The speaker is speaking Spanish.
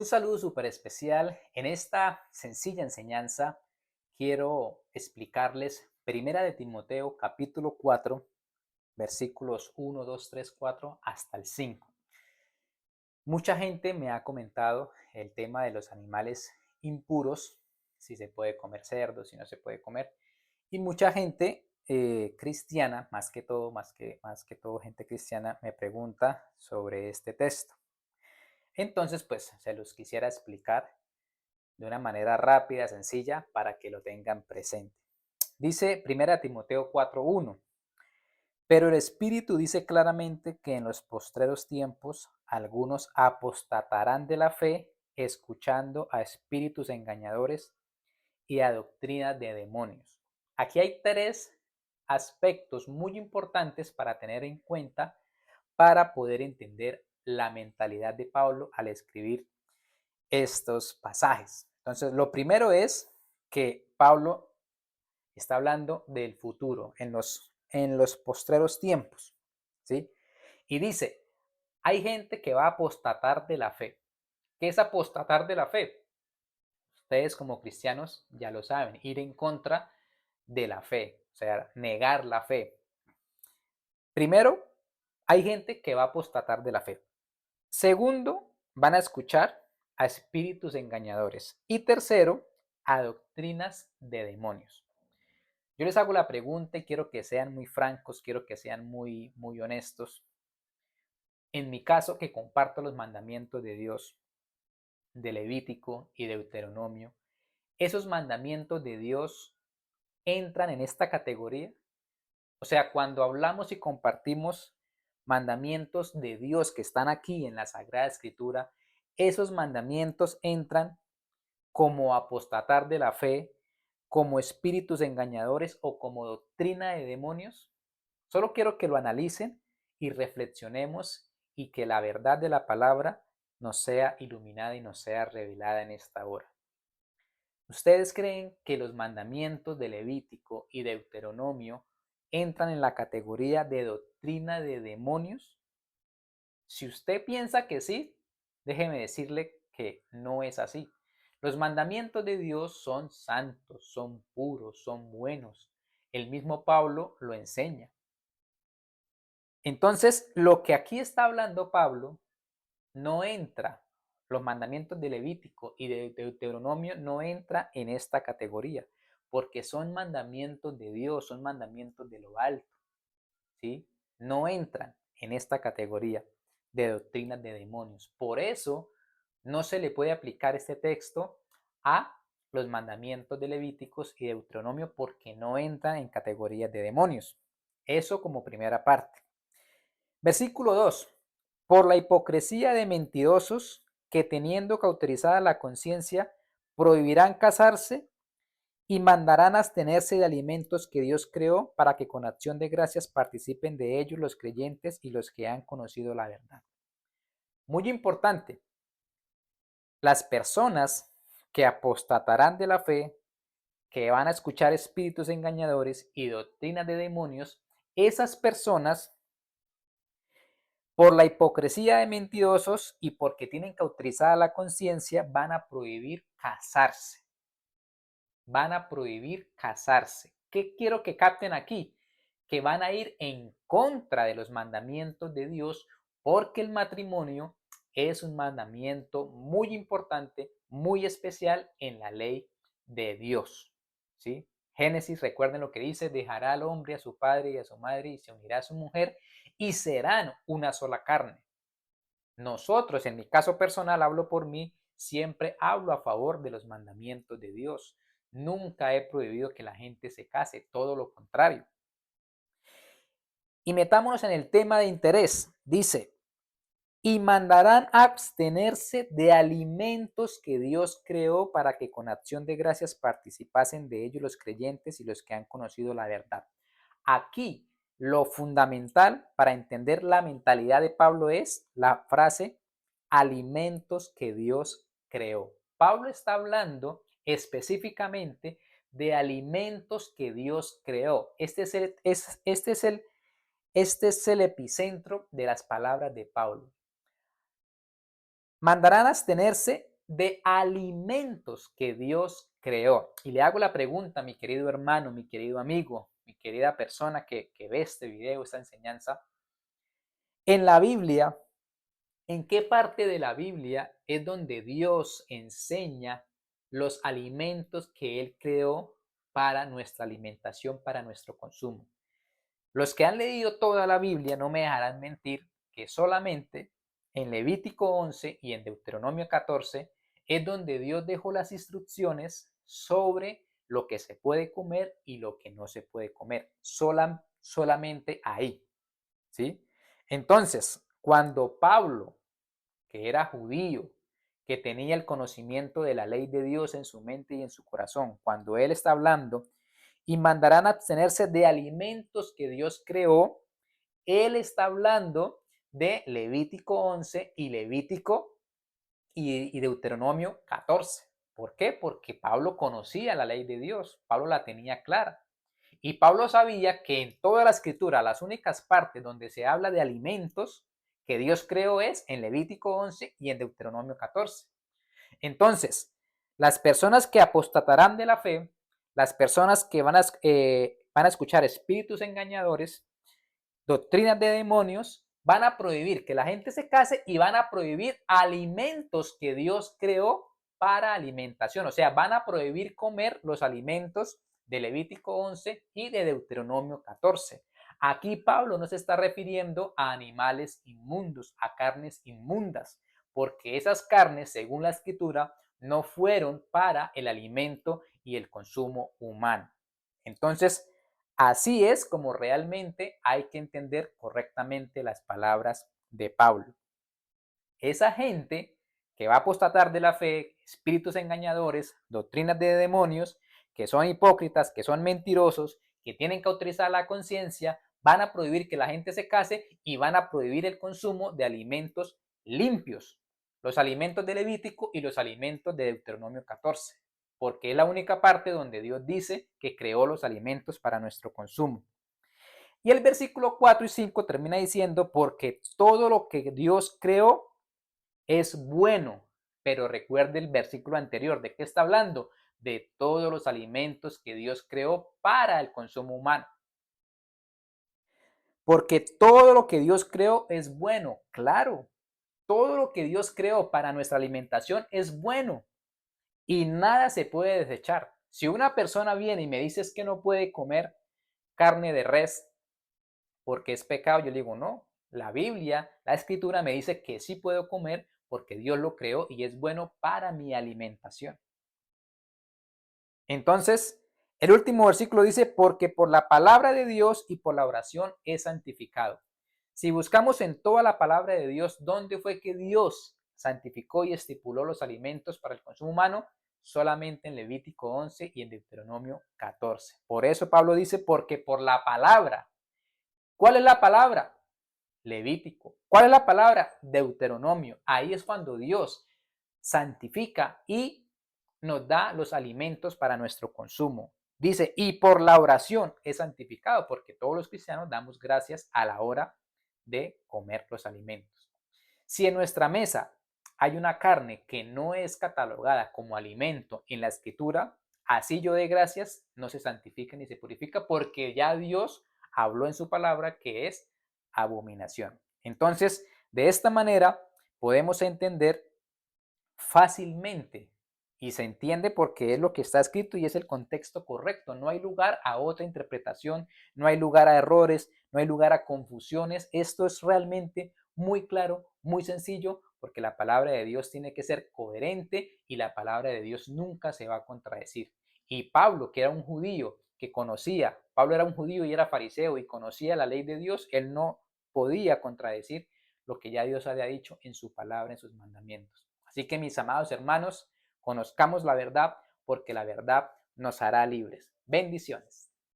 Un saludo súper especial. En esta sencilla enseñanza quiero explicarles Primera de Timoteo capítulo 4 versículos 1, 2, 3, 4 hasta el 5. Mucha gente me ha comentado el tema de los animales impuros, si se puede comer cerdo, si no se puede comer. Y mucha gente cristiana, más que todo gente cristiana, me pregunta sobre este texto. Entonces, pues se los quisiera explicar de una manera rápida, sencilla, para que lo tengan presente. Dice 1 Timoteo 4:1, pero el Espíritu dice claramente que en los postreros tiempos algunos apostatarán de la fe, escuchando a espíritus engañadores y a doctrinas de demonios. Aquí hay tres aspectos muy importantes para tener en cuenta para poder entender la mentalidad de Pablo al escribir estos pasajes. Entonces, lo primero es que Pablo está hablando del futuro, en los postreros tiempos, ¿sí? Y dice, hay gente que va a apostatar de la fe. ¿Qué es apostatar de la fe? Ustedes como cristianos ya lo saben, ir en contra de la fe, o sea, negar la fe. Primero, hay gente que va a apostatar de la fe. Segundo, van a escuchar a espíritus engañadores. Y tercero, a doctrinas de demonios. Yo les hago la pregunta y quiero que sean muy francos, quiero que sean muy honestos. En mi caso, que comparto los mandamientos de Dios, de Levítico y Deuteronomio, ¿esos mandamientos de Dios entran en esta categoría? O sea, cuando hablamos y compartimos mandamientos de Dios que están aquí en la Sagrada Escritura, esos mandamientos entran como apostatar de la fe, como espíritus engañadores o como doctrina de demonios. Solo quiero que lo analicen y reflexionemos y que la verdad de la palabra nos sea iluminada y nos sea revelada en esta hora. ¿Ustedes creen que los mandamientos de Levítico y Deuteronomio entran en la categoría de doctrina de demonios? Si usted piensa que sí, déjeme decirle que no es así. Los mandamientos de Dios son santos, son puros, son buenos. El mismo Pablo lo enseña. Entonces, lo que aquí está hablando Pablo no entra, los mandamientos de Levítico y de Deuteronomio no entra en esta categoría, porque son mandamientos de Dios, son mandamientos de lo alto, ¿sí? No entran en esta categoría de doctrinas de demonios. Por eso no se le puede aplicar este texto a los mandamientos de Levíticos y Deuteronomio porque no entran en categorías de demonios. Eso como primera parte. Versículo 2. Por la hipocresía de mentirosos que teniendo cauterizada la conciencia prohibirán casarse y mandarán abstenerse de alimentos que Dios creó para que con acción de gracias participen de ellos los creyentes y los que han conocido la verdad. Muy importante, las personas que apostatarán de la fe, que van a escuchar espíritus engañadores y doctrinas de demonios, esas personas, por la hipocresía de mentirosos y porque tienen cauterizada la conciencia, van a prohibir casarse. Van a prohibir casarse. ¿Qué quiero que capten aquí? Que van a ir en contra de los mandamientos de Dios porque el matrimonio es un mandamiento muy importante, muy especial en la ley de Dios. ¿Sí? Génesis, recuerden lo que dice, dejará al hombre a su padre y a su madre y se unirá a su mujer y serán una sola carne. Nosotros, en mi caso personal, hablo por mí, siempre hablo a favor de los mandamientos de Dios. Nunca he prohibido que la gente se case, todo lo contrario. Y metámonos en el tema de interés. Dice, y mandarán abstenerse de alimentos que Dios creó para que con acción de gracias participasen de ellos los creyentes y los que han conocido la verdad. Aquí lo fundamental para entender la mentalidad de Pablo es la frase alimentos que Dios creó. Pablo está hablando específicamente de alimentos que Dios creó. Este es el epicentro de las palabras de Pablo. Mandarán abstenerse de alimentos que Dios creó. Y le hago la pregunta, mi querido hermano, mi querido amigo, mi querida persona que ve este video, esta enseñanza. En la Biblia, ¿en qué parte de la Biblia es donde Dios enseña los alimentos que Él creó para nuestra alimentación, para nuestro consumo? Los que han leído toda la Biblia no me dejarán mentir que solamente en Levítico 11 y en Deuteronomio 14 es donde Dios dejó las instrucciones sobre lo que se puede comer y lo que no se puede comer. Solamente ahí, ¿sí? Entonces, cuando Pablo, que era judío, que tenía el conocimiento de la ley de Dios en su mente y en su corazón, cuando él está hablando, y mandarán a abstenerse de alimentos que Dios creó, él está hablando de Levítico 11 y Levítico y Deuteronomio 14. ¿Por qué? Porque Pablo conocía la ley de Dios, Pablo la tenía clara. Y Pablo sabía que en toda la escritura, las únicas partes donde se habla de alimentos que Dios creó es en Levítico 11 y en Deuteronomio 14. Entonces, las personas que apostatarán de la fe, las personas que van a escuchar espíritus engañadores, doctrinas de demonios, van a prohibir que la gente se case y van a prohibir alimentos que Dios creó para alimentación. O sea, van a prohibir comer los alimentos de Levítico 11 y de Deuteronomio 14. Aquí Pablo no se está refiriendo a animales inmundos, a carnes inmundas, porque esas carnes, según la escritura, no fueron para el alimento y el consumo humano. Entonces, así es como realmente hay que entender correctamente las palabras de Pablo. Esa gente que va a apostatar de la fe, espíritus engañadores, doctrinas de demonios, que son hipócritas, que son mentirosos, que tienen que autorizar la conciencia, van a prohibir que la gente se case y van a prohibir el consumo de alimentos limpios, los alimentos de Levítico y los alimentos de Deuteronomio 14, porque es la única parte donde Dios dice que creó los alimentos para nuestro consumo. Y el versículo 4 y 5 termina diciendo, porque todo lo que Dios creó es bueno. Pero recuerde el versículo anterior, ¿de qué está hablando? De todos los alimentos que Dios creó para el consumo humano. Porque todo lo que Dios creó es bueno, claro. Todo lo que Dios creó para nuestra alimentación es bueno y nada se puede desechar. Si una persona viene y me dice es que no puede comer carne de res porque es pecado, yo le digo no. La Biblia, la escritura me dice que sí puedo comer porque Dios lo creó y es bueno para mi alimentación. Entonces, el último versículo dice, porque por la palabra de Dios y por la oración es santificado. Si buscamos en toda la palabra de Dios, ¿dónde fue que Dios santificó y estipuló los alimentos para el consumo humano? Solamente en Levítico 11 y en Deuteronomio 14. Por eso Pablo dice, porque por la palabra. ¿Cuál es la palabra? Levítico. ¿Cuál es la palabra? Deuteronomio. Ahí es cuando Dios santifica y nos da los alimentos para nuestro consumo. Dice, y por la oración es santificado, porque todos los cristianos damos gracias a la hora de comer los alimentos. Si en nuestra mesa hay una carne que no es catalogada como alimento en la escritura, así yo de gracias no se santifica ni se purifica, porque ya Dios habló en su palabra que es abominación. Entonces, de esta manera podemos entender fácilmente y se entiende porque es lo que está escrito y es el contexto correcto. No hay lugar a otra interpretación, no hay lugar a errores, no hay lugar a confusiones. Esto es realmente muy claro, muy sencillo, porque la palabra de Dios tiene que ser coherente y la palabra de Dios nunca se va a contradecir. Y Pablo, que era un judío, que conocía, Pablo era un judío y era fariseo y conocía la ley de Dios, él no podía contradecir lo que ya Dios había dicho en su palabra, en sus mandamientos. Así que mis amados hermanos, conozcamos la verdad porque la verdad nos hará libres. Bendiciones.